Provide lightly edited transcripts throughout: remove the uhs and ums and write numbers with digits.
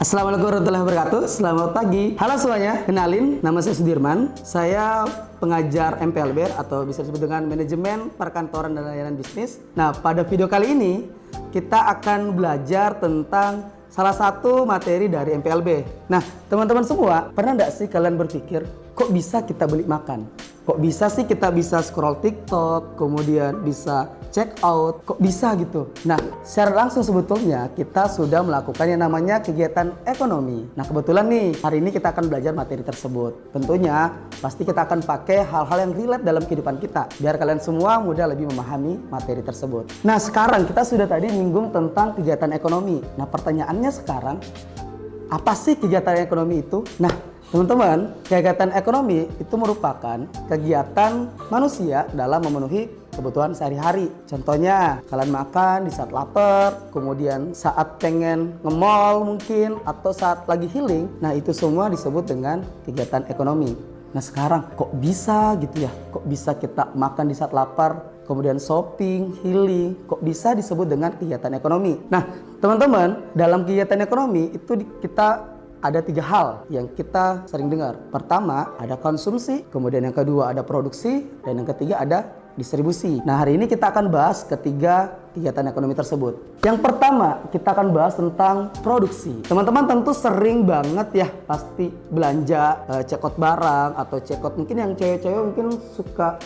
Assalamualaikum warahmatullahi wabarakatuh. Selamat pagi. Halo semuanya, kenalin nama saya Sudirman. Saya pengajar MPLB atau bisa disebut dengan manajemen perkantoran dan layanan bisnis. Nah, pada video kali ini kita akan belajar tentang salah satu materi dari MPLB. Nah, teman-teman semua, pernah nggak sih kalian berpikir, kok bisa kita beli makan? Kok bisa sih kita bisa scroll TikTok, kemudian bisa check out, kok bisa gitu? Nah, secara langsung sebetulnya kita sudah melakukan yang namanya kegiatan ekonomi. Nah, kebetulan nih, hari ini kita akan belajar materi tersebut. Tentunya, pasti kita akan pakai hal-hal yang relate dalam kehidupan kita, biar kalian semua mudah lebih memahami materi tersebut. Nah, sekarang kita sudah tadi nyinggung tentang kegiatan ekonomi. Nah, pertanyaannya sekarang, apa sih kegiatan ekonomi itu? Nah, teman-teman, kegiatan ekonomi itu merupakan kegiatan manusia dalam memenuhi kebutuhan sehari-hari. Contohnya, kalian makan di saat lapar, kemudian saat pengen nge-mall mungkin, atau saat lagi healing. Nah, itu semua disebut dengan kegiatan ekonomi. Nah, sekarang kok bisa gitu ya? Kok bisa kita makan di saat lapar, kemudian shopping, healing, kok bisa disebut dengan kegiatan ekonomi? Nah, teman-teman, dalam kegiatan ekonomi itu kita ada 3 hal yang kita sering dengar. Pertama, ada konsumsi, kemudian yang kedua ada produksi, dan yang ketiga ada distribusi. Nah, hari ini kita akan bahas ketiga kegiatan ekonomi tersebut. Yang pertama, kita akan bahas tentang produksi. Teman-teman tentu sering banget ya pasti belanja, check out barang atau check out, mungkin yang cewek-cewek mungkin suka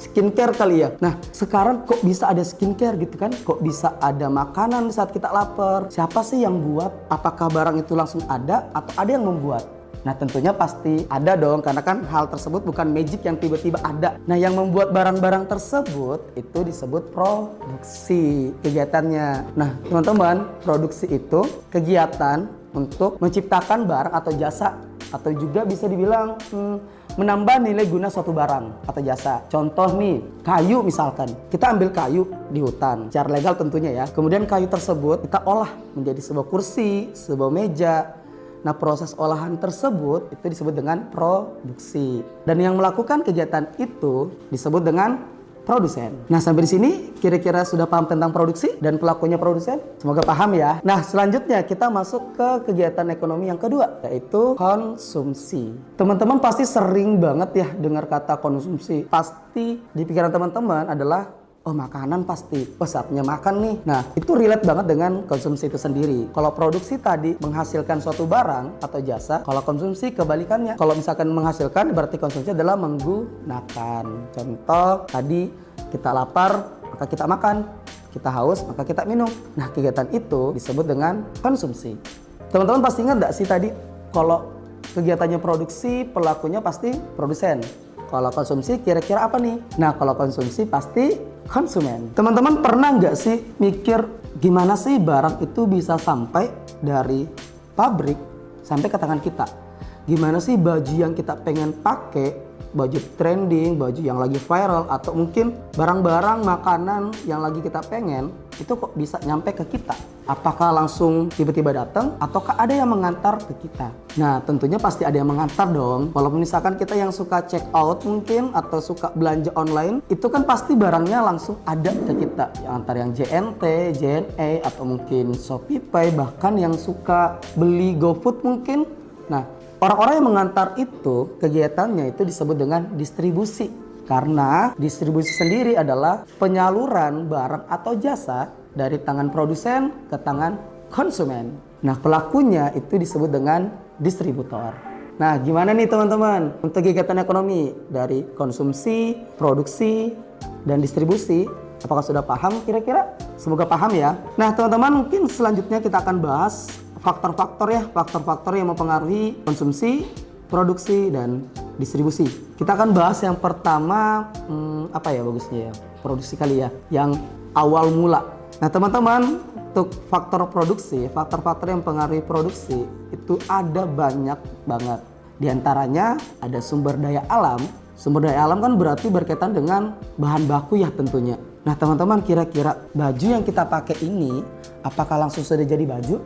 skincare kali ya. Nah, sekarang kok bisa ada skincare gitu kan? Kok bisa ada makanan saat kita lapar? Siapa sih yang buat? Apakah barang itu langsung ada atau ada yang membuat? Nah, tentunya pasti ada dong, karena kan hal tersebut bukan magic yang tiba-tiba ada. Nah, yang membuat barang-barang tersebut itu disebut produksi kegiatannya. Nah, teman-teman, produksi itu kegiatan untuk menciptakan barang atau jasa, atau juga bisa dibilang menambah nilai guna suatu barang atau jasa. Contoh nih, kayu misalkan. Kita ambil kayu di hutan, secara legal tentunya ya. Kemudian kayu tersebut kita olah menjadi sebuah kursi, sebuah meja. Nah, proses olahan tersebut itu disebut dengan produksi. Dan yang melakukan kegiatan itu disebut dengan produsen. Nah, sampai di sini kira-kira sudah paham tentang produksi dan pelakunya produsen? Semoga paham ya. Nah, selanjutnya kita masuk ke kegiatan ekonomi yang kedua, yaitu konsumsi. Teman-teman pasti sering banget ya dengar kata konsumsi. Pasti di pikiran teman-teman adalah, oh, makanan pasti, oh, saatnya makan nih. Nah, itu relate banget dengan konsumsi itu sendiri. Kalau produksi tadi menghasilkan suatu barang atau jasa, kalau konsumsi kebalikannya. Kalau misalkan menghasilkan, berarti konsumsi adalah menggunakan. Contoh, tadi kita lapar, maka kita makan. Kita haus, maka kita minum. Nah, kegiatan itu disebut dengan konsumsi. Teman-teman pasti ingat nggak sih tadi, kalau kegiatannya produksi, pelakunya pasti produsen. Kalau konsumsi kira-kira apa nih? Nah, kalau konsumsi pasti konsumen. Teman-teman pernah nggak sih mikir gimana sih barang itu bisa sampai dari pabrik sampai ke tangan kita? Gimana sih baju yang kita pengen pakai, baju trending, baju yang lagi viral, atau mungkin barang-barang makanan yang lagi kita pengen, itu kok bisa nyampe ke kita? Apakah langsung tiba-tiba datang ataukah ada yang mengantar ke kita? Nah, tentunya pasti ada yang mengantar dong. Walaupun misalkan kita yang suka check out mungkin atau suka belanja online, itu kan pasti barangnya langsung ada ke kita. Yang antar yang JNT, JNE, atau mungkin ShopeePay, bahkan yang suka beli GoFood mungkin. Nah, orang-orang yang mengantar itu kegiatannya itu disebut dengan distribusi. Karena distribusi sendiri adalah penyaluran barang atau jasa dari tangan produsen ke tangan konsumen. Nah, pelakunya itu disebut dengan distributor. Nah, gimana nih teman-teman untuk kegiatan ekonomi dari konsumsi, produksi, dan distribusi? Apakah sudah paham kira-kira? Semoga paham ya. Nah, teman-teman, mungkin selanjutnya kita akan bahas faktor-faktor ya, faktor-faktor yang mempengaruhi konsumsi, produksi, dan distribusi. Kita akan bahas yang pertama, apa ya bagusnya ya? Produksi kali ya, yang awal mula. Nah, teman-teman, untuk faktor produksi, faktor-faktor yang mempengaruhi produksi itu ada banyak banget. Di antaranya ada sumber daya alam. Sumber daya alam kan berarti berkaitan dengan bahan baku ya tentunya. Nah, teman-teman, kira-kira baju yang kita pakai ini apakah langsung sudah jadi baju?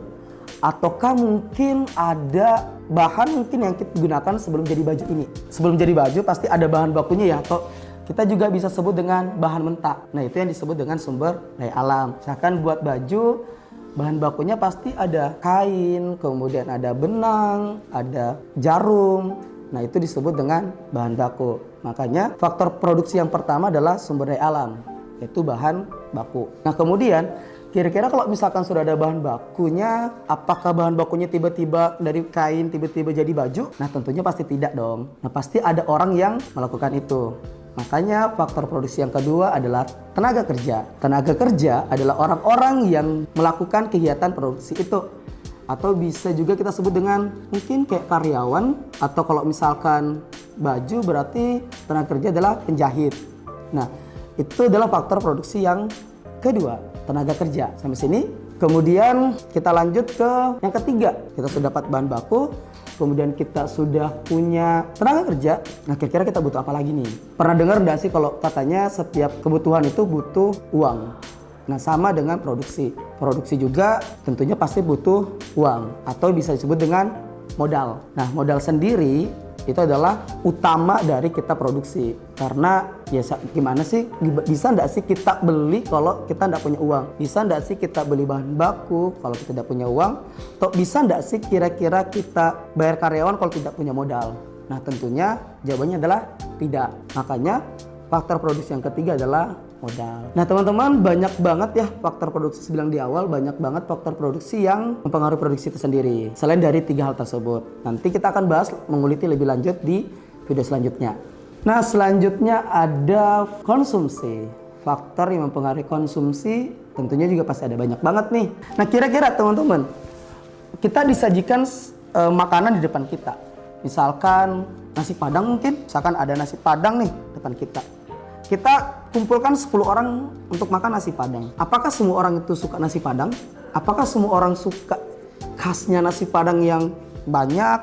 Ataukah mungkin ada bahan mungkin yang kita gunakan sebelum jadi baju ini? Sebelum jadi baju pasti ada bahan bakunya ya, atau kita juga bisa sebut dengan bahan mentah. Nah, itu yang disebut dengan sumber daya alam. Misalkan buat baju bahan bakunya pasti ada kain, kemudian ada benang, ada jarum. Nah, itu disebut dengan bahan baku. Makanya faktor produksi yang pertama adalah sumber daya alam, yaitu bahan baku. Nah, kemudian kira-kira kalau misalkan sudah ada bahan bakunya, apakah bahan bakunya tiba-tiba dari kain tiba-tiba jadi baju? Nah, tentunya pasti tidak dong. Nah, pasti ada orang yang melakukan itu. Makanya faktor produksi yang kedua adalah tenaga kerja. Tenaga kerja adalah orang-orang yang melakukan kegiatan produksi itu. Atau bisa juga kita sebut dengan mungkin kayak karyawan, atau kalau misalkan baju berarti tenaga kerja adalah penjahit. Nah, itu adalah faktor produksi yang kedua, tenaga kerja. Sampai sini. Kemudian kita lanjut ke yang ketiga. Kita sudah dapat bahan baku, kemudian kita sudah punya tenaga kerja. Nah, kira-kira kita butuh apa lagi nih? Pernah dengar nggak sih kalau katanya setiap kebutuhan itu butuh uang? Nah, sama dengan produksi. Produksi juga tentunya pasti butuh uang atau bisa disebut dengan modal. Nah, modal sendiri itu adalah utama dari kita produksi. Karena ya gimana sih, bisa nggak sih kita beli kalau kita nggak punya uang? Bisa nggak sih kita beli bahan baku kalau kita tidak punya uang? Atau bisa nggak sih kira-kira kita bayar karyawan kalau tidak punya modal? Nah, tentunya jawabannya adalah tidak. Makanya faktor produksi yang ketiga adalah modal. Nah, teman-teman, banyak banget ya faktor produksi. Saya bilang di awal, banyak banget faktor produksi yang mempengaruhi produksi itu sendiri. Selain dari 3 hal tersebut, nanti kita akan bahas menguliti lebih lanjut di video selanjutnya. Nah, selanjutnya ada konsumsi. Faktor yang mempengaruhi konsumsi tentunya juga pasti ada banyak banget nih. Nah, kira-kira teman-teman, kita disajikan makanan di depan kita. Misalkan nasi padang mungkin, misalkan ada nasi padang nih depan kita. Kita kumpulkan 10 orang untuk makan nasi padang. Apakah semua orang itu suka nasi padang? Apakah semua orang suka khasnya nasi padang yang banyak,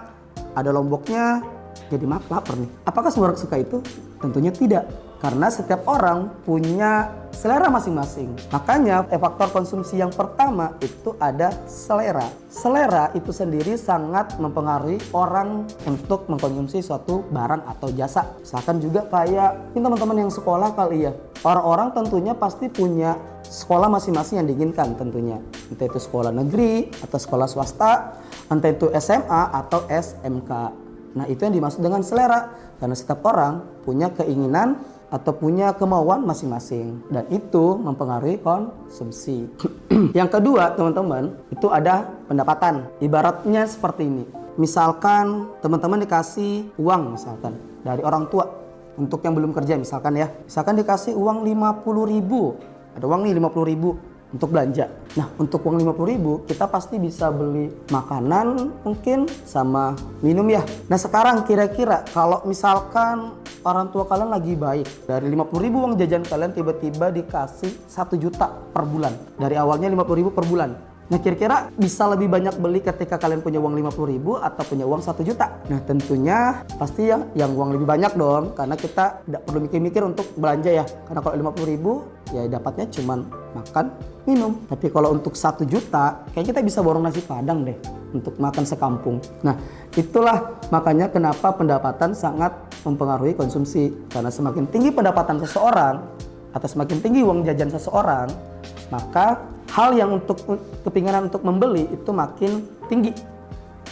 ada lomboknya, jadi lapar nih? Apakah semua orang suka itu? Tentunya tidak. Karena setiap orang punya selera masing-masing. Makanya faktor konsumsi yang pertama itu ada selera. Selera itu sendiri sangat mempengaruhi orang untuk mengkonsumsi suatu barang atau jasa. Misalkan juga kayak ini teman-teman yang sekolah kali ya. Orang-orang tentunya pasti punya sekolah masing-masing yang diinginkan tentunya. Entah itu sekolah negeri atau sekolah swasta, entah itu SMA atau SMK. Nah, itu yang dimaksud dengan selera. Karena setiap orang punya keinginan atau punya kemauan masing-masing, dan itu mempengaruhi konsumsi. Yang kedua, teman-teman, itu ada pendapatan. Ibaratnya seperti ini. Misalkan teman-teman dikasih uang misalkan dari orang tua untuk yang belum kerja misalkan ya. Misalkan dikasih uang 50.000. Ada uang nih 50.000 untuk belanja. Nah, untuk uang 50.000 kita pasti bisa beli makanan mungkin sama minum ya. Nah, sekarang kira-kira kalau misalkan orang tua kalian lagi baik, dari 50.000 uang jajan kalian tiba-tiba dikasih 1 juta per bulan. Dari awalnya 50.000 per bulan. Nah, kira-kira bisa lebih banyak beli ketika kalian punya uang 50.000 atau punya uang 1 juta? Nah, tentunya pasti yang uang lebih banyak dong, karena kita tidak perlu mikir-mikir untuk belanja ya. Karena kalau 50.000 ya dapatnya cuman makan, minum. Tapi kalau untuk 1 juta, kayak kita bisa borong nasi padang deh untuk makan sekampung. Nah, itulah makanya kenapa pendapatan sangat mempengaruhi konsumsi. Karena semakin tinggi pendapatan seseorang atau semakin tinggi uang jajan seseorang, maka hal yang untuk kepinginan untuk membeli itu makin tinggi.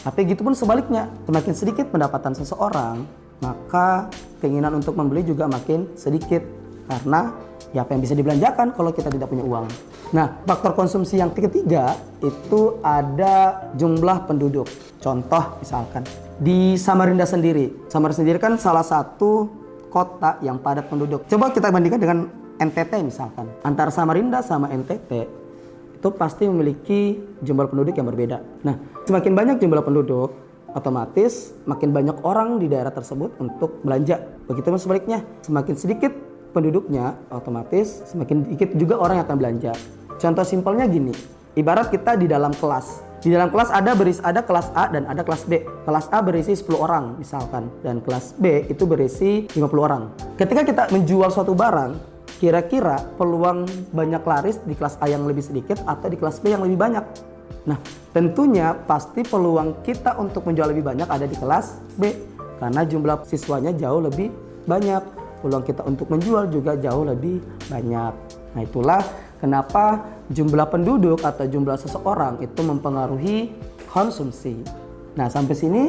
Tapi gitu pun sebaliknya, semakin sedikit pendapatan seseorang, maka keinginan untuk membeli juga makin sedikit. Karena ya apa yang bisa dibelanjakan kalau kita tidak punya uang. Nah, faktor konsumsi yang ketiga itu ada jumlah penduduk. Contoh misalkan di Samarinda sendiri. Samarinda sendiri kan salah satu kota yang padat penduduk. Coba kita bandingkan dengan NTT misalkan. Antara Samarinda sama NTT itu pasti memiliki jumlah penduduk yang berbeda. Nah, semakin banyak jumlah penduduk, otomatis makin banyak orang di daerah tersebut untuk belanja. Begitu sebaliknya, semakin sedikit penduduknya, otomatis semakin sedikit juga orang yang akan belanja. Contoh simpelnya gini, ibarat kita di dalam kelas. Di dalam kelas ada kelas A dan ada kelas B. Kelas A berisi 10 orang misalkan, dan kelas B itu berisi 50 orang. Ketika kita menjual suatu barang, kira-kira peluang banyak laris di kelas A yang lebih sedikit atau di kelas B yang lebih banyak? Nah, tentunya pasti peluang kita untuk menjual lebih banyak ada di kelas B. Karena jumlah siswanya jauh lebih banyak. Peluang kita untuk menjual juga jauh lebih banyak. Nah, itulah kenapa jumlah penduduk atau jumlah seseorang itu mempengaruhi konsumsi. Nah, sampai sini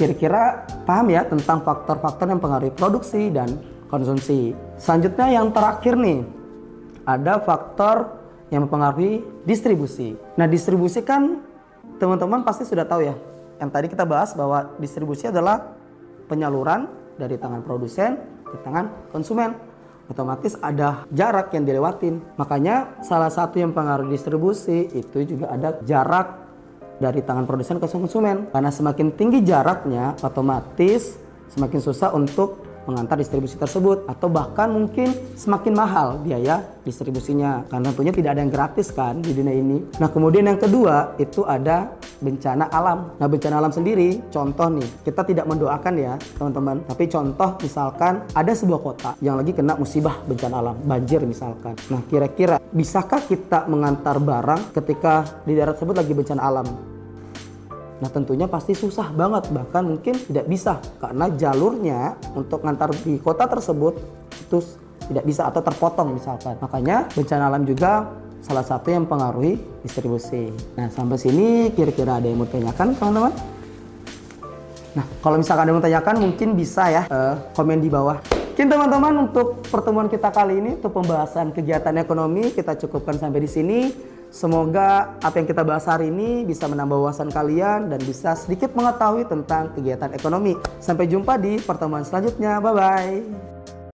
kira-kira paham ya tentang faktor-faktor yang mempengaruhi produksi dan konsumsi. Selanjutnya yang terakhir nih, ada faktor yang mempengaruhi distribusi. Nah, distribusi kan teman-teman pasti sudah tahu ya. Yang tadi kita bahas bahwa distribusi adalah penyaluran dari tangan produsen ke tangan konsumen. Otomatis ada jarak yang dilewatin. Makanya salah satu yang mempengaruhi distribusi itu juga ada jarak dari tangan produsen ke konsumen. Karena semakin tinggi jaraknya, otomatis semakin susah untuk mengantar distribusi tersebut, atau bahkan mungkin semakin mahal biaya distribusinya, karena tentunya tidak ada yang gratis kan di dunia ini. Nah, kemudian yang kedua itu ada bencana alam. Nah, bencana alam sendiri, contoh nih, kita tidak mendoakan ya teman-teman, tapi contoh misalkan ada sebuah kota yang lagi kena musibah bencana alam, banjir misalkan. Nah, kira-kira bisakah kita mengantar barang ketika di daerah tersebut lagi bencana alam? Nah, tentunya pasti susah banget, bahkan mungkin tidak bisa karena jalurnya untuk ngantar di kota tersebut itu tidak bisa atau terpotong misalkan. Makanya bencana alam juga salah satu yang mempengaruhi distribusi. Nah, sampai sini kira-kira ada yang mau tanyakan teman-teman? Nah, kalau misalkan ada yang mau tanyakan mungkin bisa ya komen di bawah. Mungkin teman-teman untuk pertemuan kita kali ini untuk pembahasan kegiatan ekonomi kita cukupkan sampai di sini. Semoga apa yang kita bahas hari ini bisa menambah wawasan kalian dan bisa sedikit mengetahui tentang kegiatan ekonomi. Sampai jumpa di pertemuan selanjutnya. Bye-bye.